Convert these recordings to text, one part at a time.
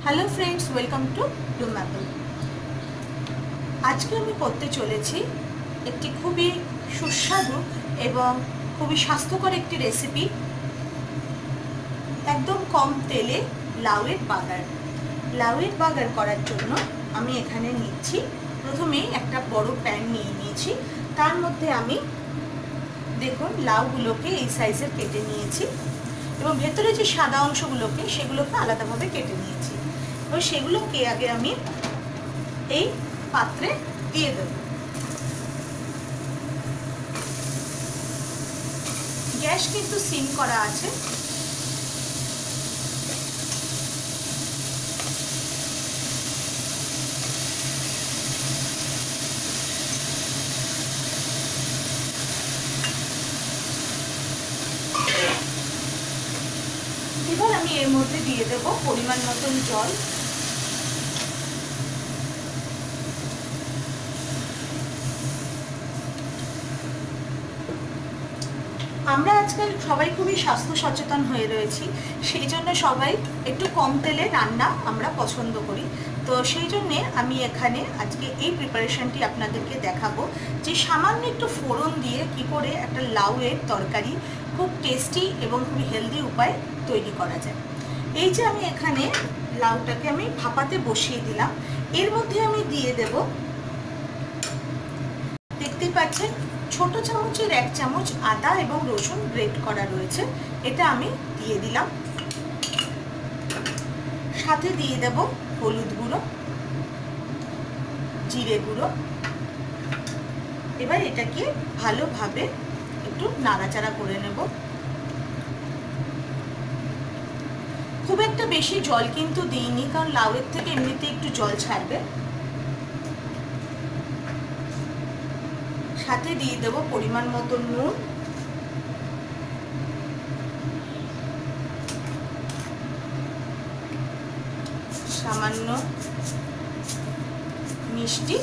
Hello friends, welcome to Bloom Apple. आज के আমি করতে চলেছি একটি খুবই সুস্বাদু এবং খুবই স্বাস্থ্যকর একটি রেসিপি, একদম কম তেলে লাউয়ের বাগার। লাউয়ের বাগার করার জন্য আমি এখানে নিচ্ছি, প্রথমে একটা বড় প্যান নিয়ে নিয়েছি। তার মধ্যে আমি দেখুন লাউগুলোকে এই সাইজের কেটে নিয়েছি এবং ভেতরে যে সাদা অংশগুলোকে সেগুলোকে আলাদাভাবে কেটে নিয়েছি। এবার সেগুলোকে আগে আমি এই পাত্রে দিয়ে দেব। গ্যাস কিন্তু সিম করা আছে। এবার আমি এর মধ্যে দিয়ে দেব পরিমাণ মতন জল। আমরা আজকাল সবাই খুবই স্বাস্থ্য সচেতন হয়ে রয়েছি, সেই জন্য সবাই একটু কম তেলে রান্না আমরা পছন্দ করি। তো সেই জন্যে আমি এখানে আজকে এই প্রিপারেশনটি আপনাদেরকে দেখাবো যে সামান্য একটু ফোড়ন দিয়ে কি করে একটা লাউয়ের তরকারি খুব টেস্টি এবং খুবই হেলদি উপায়ে তৈরি করা যায়। এই যে আমি এখানে লাউটাকে আমি ভাপাতে বসিয়ে দিলাম, এর মধ্যে আমি দিয়ে দেব, দেখতেই পাচ্ছেন ছোট চামচের 1 চামচ আদা এবং রসুন গ্রেট করা রয়েছে, এটা আমি দিয়ে দিলাম। সাথে দিয়ে দেব হলুদ গুঁড়ো, জিরে গুঁড়ো। এবার এটাকে ভালোভাবে একটু নাড়াচাড়া করে নেব। খুব একটা বেশি জল কিন্তু দিইনি, কারণ লাউয়ের থেকে এমনিতে একটু জল ছাড়বে। সাথে দিয়ে দেব পরিমাণ মতো নুন, সামান্য মিষ্টি,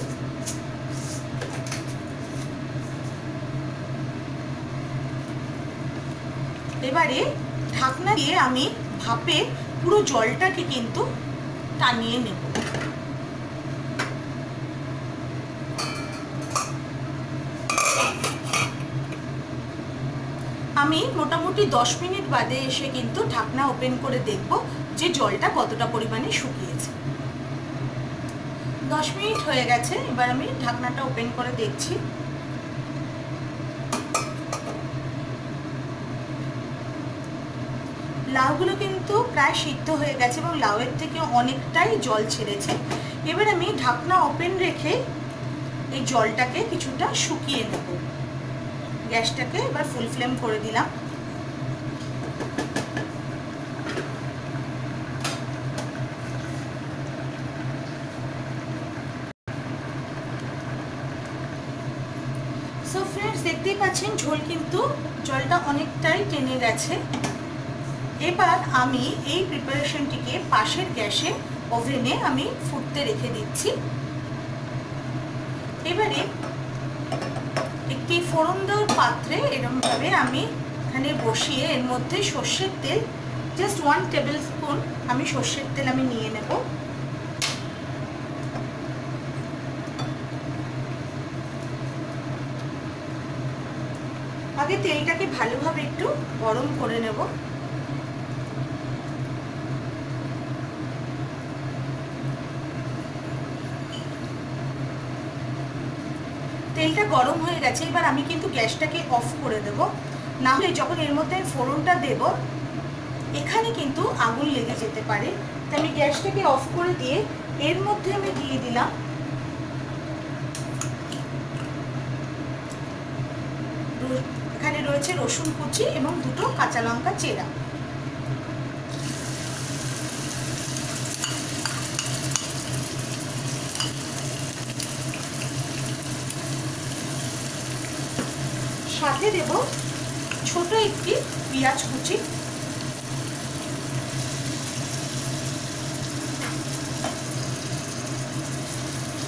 এবারে ঢাকনা দিয়ে আমি ভাপে পুরো জলটাকে কিন্তু টানিয়ে নেব। আমি মোটামুটি 10 মিনিট বাদে এসে কিন্তু ঢাকনা ওপেন করে দেখব যে জলটা কতটা পরিমাণে শুকিয়েছে। 10 মিনিট হয়ে গেছে, এবার আমি ঢাকনাটা ওপেন করে দেখছি। লাউগুলো কিন্তু প্রায় সিদ্ধ হয়ে গেছে এবং লাউয়ের থেকে অনেকটাই জল ছেড়েছে। এবার আমি ঢাকনা ওপেন রেখে এই জলটাকে কিছুটা শুকিয়ে নেব। গ্যাসটাকে এবার ফুল ফ্লেম করে দিলাম। সো ফ্রেন্ডস, দেখতেই পাচ্ছেন ঝোল কিন্তু জলটা অনেকটাই টেনে গেছে। এবার আমি এই প্রিপারেশনটিকে পাশের গ্যাসে ওভেনে আমি ফুটতে রেখে দিচ্ছি। এবারে একটি ফোড়ন দেওয়ার পাত্রে এরকমভাবে আমি এখানে বসিয়ে এর মধ্যে সর্ষের তেল, জাস্ট 1 টেবিল স্পুন আমি সর্ষের তেল আমি নিয়ে নেব। আগে তেলটাকে ভালোভাবে একটু গরম করে নেব। তেলটা গরম হয়ে গেছে, এবার আমি কিন্তু গ্যাসটাকে অফ করে দেব, না হলে যখন এর মধ্যে ফোড়নটা দেব এখানে কিন্তু আগুন লেগে যেতে পারে। তাই আমি গ্যাসটাকে অফ করে দিয়ে এর মধ্যে আমি দিয়ে দিলাম এখানে রয়েছে রসুন কুচি এবং 2টো কাঁচা লঙ্কা চেরা। সাথে দেব ছোট একটি পেঁয়াজ কুচি।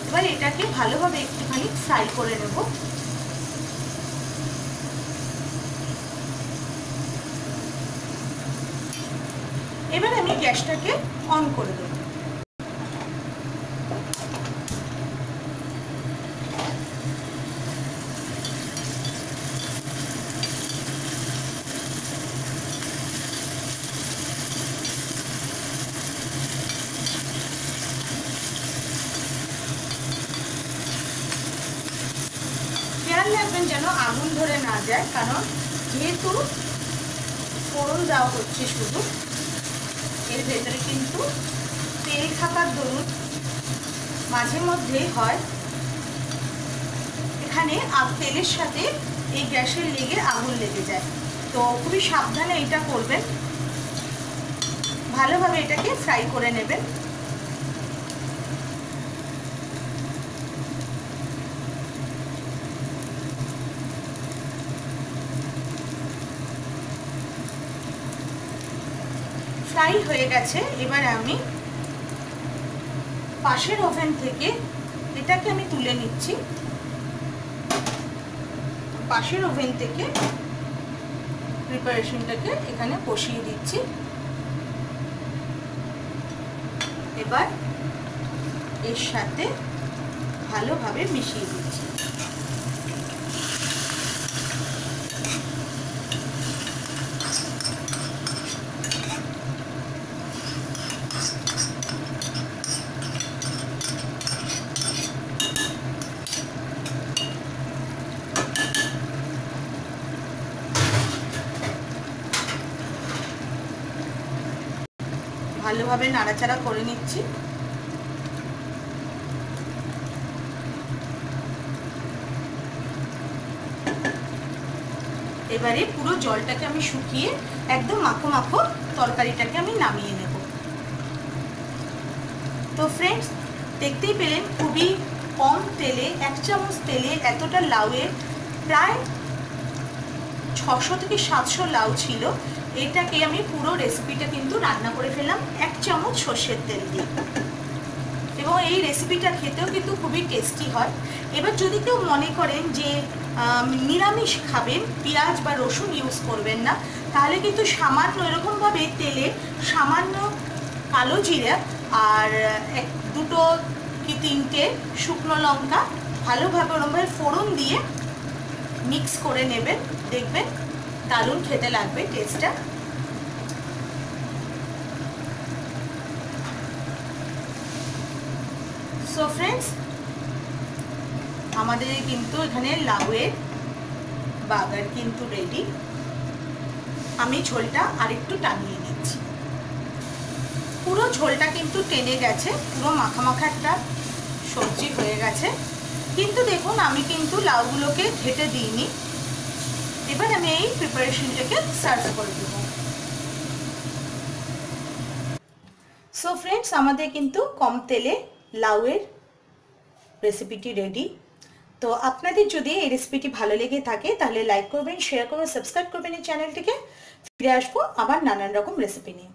এবার এটাকে ভালোভাবে একটুখানি ফ্রাই করে নেব। এবার আমি গ্যাসটাকে অন করে দেব। রাখবেন যেন আগুন ধরে না যায়, কারণ যেহেতু ফোড়ন দেওয়া হচ্ছে শুধু, এর ভেতরে কিন্তু তেল থাকার দরুন মাঝে মধ্যেই হয় এখানে তেলের সাথে এই গ্যাসের লেগে আগুন লেগে যায়। তো খুবই সাবধানে এটা করবেন, ভালোভাবে এটাকে ফ্রাই করে নেবেন। ফ্রাই হয়ে গেছে। এবার আমি পাশের ওভেন থেকে এটাকে আমি তুলে নিচ্ছি। পাশের ওভেন থেকে প্রিপারেশনটাকে এখানে বসিয়ে দিচ্ছি। এবার এর সাথে ভালোভাবে মিশিয়ে দিচ্ছি। ভালোভাবে নাড়াচাড়া করে নিচ্ছি। এবারে পুরো জলটাকে আমি শুকিয়ে একদম মাখো মাখো তরকারিটাকে আমি নামিয়ে নেব। তো ফ্রেন্ডস, দেখতেই পেলেন খুবই কম তেলে, 1 চামচ তেলে এতটা লাউয়ের প্রায় 600 থেকে 700 লাউ ছিল। এটাকে আমি পুরো রেসিপিটা কিন্তু রান্না করে ফেললাম 1 চামচ সর্ষের তেল দিয়ে, এবং এই রেসিপিটা খেতেও কিন্তু খুবই টেস্টি হয়। এবার যদি কেউ মনে করেন যে নিরামিষ খাবেন, পেঁয়াজ বা রসুন ইউজ করবেন না, তাহলে কিন্তু সামান্য এরকমভাবে তেলে সামান্য কালো জিরা আর 2 কি 3টে শুকনো লঙ্কা ভালোভাবে ওরকমভাবে ফোড়ন দিয়ে মিক্স করে নেবেন, দেখবেন দারুণ খেতে লাগবে টেস্টটা। সো ফ্রেন্ডস, আমাদের কিন্তু এখানে লাউয়ের বাগার কিন্তু রেডি। আমি ঝোলটা আরেকটু টানিয়ে নিচ্ছি। পুরো ঝোলটা কিন্তু টেনে গেছে, পুরো মাখা মাখা একটা সবজি হয়ে গেছে। কিন্তু দেখুন আমি কিন্তু লাউগুলোকে ঘেটে দিইনি। এবার আমি এই প্রিপারেশনটাকে সার্ভ করে দেব। সো ফ্রেন্ডস, আমাদের কিন্তু কম তেলে লাউয়ের রেসিপিটি রেডি। তো আপনাদের যদি এই রেসিপিটি ভালো লেগে থাকে তাহলে লাইক করবেন, শেয়ার করবেন, সাবস্ক্রাইব করবেন এই চ্যানেলটিকে। ফিরে আসবো আবার নানান রকম রেসিপি নিয়ে।